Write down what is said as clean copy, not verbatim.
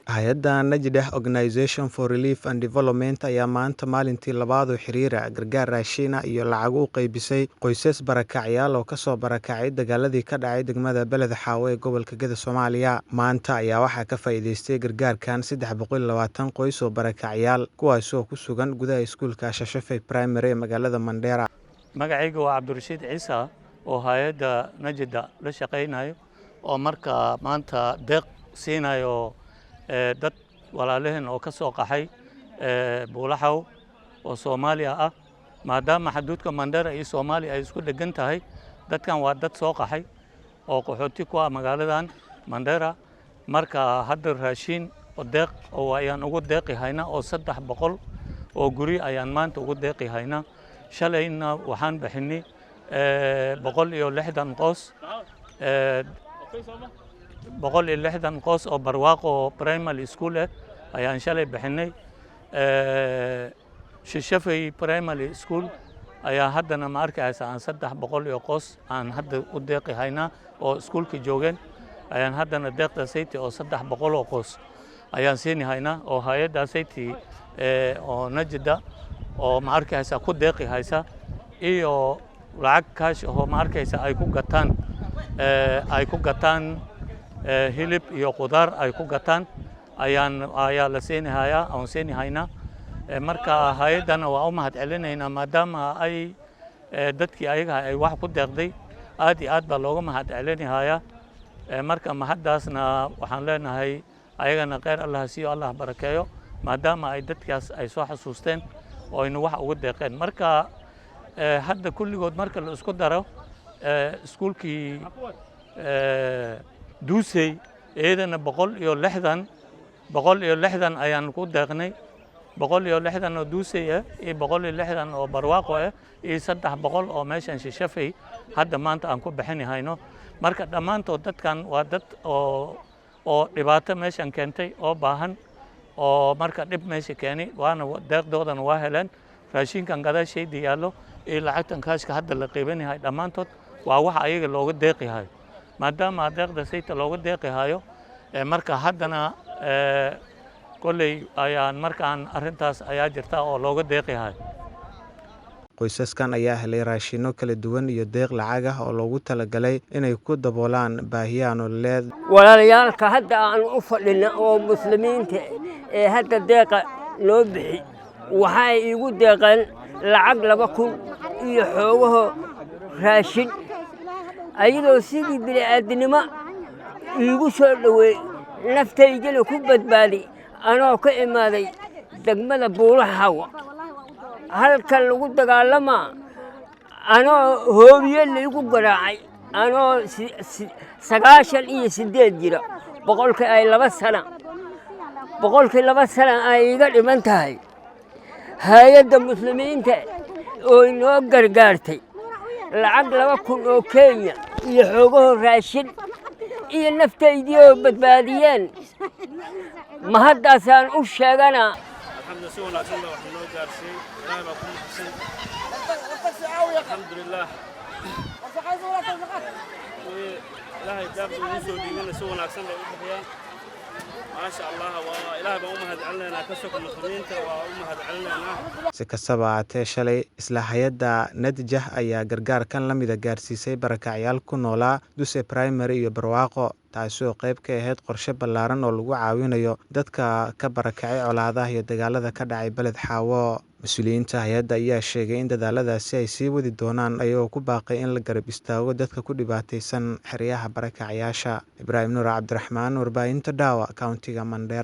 Hay'adda Najdah Organization for Relief and Development ayaa maanta maalintii labaad oo xiriira gargaar raashin iyo lacag u qaybisay qoysas barakacyaal oo ka soo barakacay dagaaladii ka dhacay degmada Beled Xaawo ee gobolka Gedo Soomaaliya. Maanta ayaa waxaa ka faa'iideystay gargaarkan 320 qoys oo barakacyaal kuwaas oo ku sugan gudaha iskuulka Shashafay Primary ee magaalada Mandera. Magacaygu waa Cabdirashiid Ciise oo hay'adda Najdah la shaqeynayo oo marka maanta deeq siinayo dad walaalaheen oo ka soo qaxay Buulaxaw oo Soomaaliya ah maadaama xuduudka Mandera iyo Soomaaliya ay isku dhagan tahay. Dadkan waa dad soo qaxay oo qaxooti ku ah magaaladan Mandera. Marka hadda raashin oo deeq oo ayaan ugu deeqi haynaa oo 300 oo guri ayaan maanta ugu deeqi haynaa. Shalayna waxaan bixinay 160 qoys 160 qoys oo barwaaqo primary school ayaan shalay bixinay. Shashafay Primary School ayaa haddana ma arkaysa aan 300 qoys aan hadda u deeqi haynaa oo iskuulka joogeen ayaan haddana deeqda sayti oo 300 qoys ayaan siin haynaa oo hay'adda sayti oo Najdah oo ma arkaysa ku deeqi haysa iyo lacag kaash oo ma arkaysa ay ku gataan hilib iyo qudaar ay ku gataan ayaa la siinayaa oo siin haynaa. Marka hay'adana waa u mahad celinaynaa maadaama ay dadkii ayaga ay wax ku deeqday aad iyo aad baa looga mahad celinayaa. Marka mahadaasna waxaan leenahay ayagana khayr Allah siiyo Allah barakeeyo maadaama ay dadkaas ay soo xasuusteen oo aynu wax ugu deeqeen. Marka hadda kulligood marka la isku daro iskuulkii Duusay eedana 160 ayaan ku deeqnay 160 oo Duusay iyo 160 oo barwaaqo iyo 300 oo meeshan Shashafay hadda maanta aan ku bixin hayno. Marka dhammaantood dadkan waa dad oo dhibaato meeshan keentay oo baahan oo marka dhib meesha keenay waana deeqdoodana waa heleen. Raashinkan gadaasheeda yaallo iyo lacagtan kaashka hadda la qaybinayo dhammaantood waa wax ayaga looga deeqi hayo maadaama deeqda sayta looga deeqi hayo. Marka haddana kolley ayaan markaan arintaas ayaa jirta oo looga deeqi hayo. Qoysaskan ayaa helay raashino kala duwan iyo deeq lacag ah oo loogu talagalay inay ku daboolaan baahiyaha nololeed. Walaalayaalka hadda aan u fadhina oo muslimiinta hadda deeqa loo bixi waxay igu deeqeen lacag 2,000 iyo xoogaho raashin ayadoo sidii bini'aadanimo igu soo dhaweey naftaydana ku badbaadi anoo ka imaaday degmada Buulaxaw halkan lagu dagaalama anoo hoobiye lagu garaacay anoo 98 jira boqolkii ay 2 sano ay iga dhiman tahay. Hay'adda muslimiinta oo inoo gargaartay lacag 2,000 oo Kenya iyo xoogaho raashin iyo naftaydii oo badbaadiyeen mahadaasaan u sheeganaa. Alhamdulillah ilaahay daabta ugu soo dhiigana si wanaagsan bay u bixiyaan ما شاء الله وإلهي بأمهد علينا كسوك المسلمين وأمهد علينا. Si kastaba ha ahaatee shalay isla hay'adda Najdah ayaa gargaarkan la mid gaarsiisay barakacyaal ku noolaa Duusay Primary iyo Barwaaqo taasoo qayb ka ahayd qorshe ballaaran oo lagu caawinayo dadka ka barakacay colaadaha iyo dagaalada ka dhacay Beled Xaawo. Mas'uuliyiinta hay'adda ayaa sheegay in dadaaladaasi ay sii wadi doonaan ayagoo ku baaqay in la garab istaago dadka ku dhibaataysan xeryaha barakacyaasha. Ibraahim Nuur Cabdiraxmaan, warbaahinta Daawa, Countiga Mandera.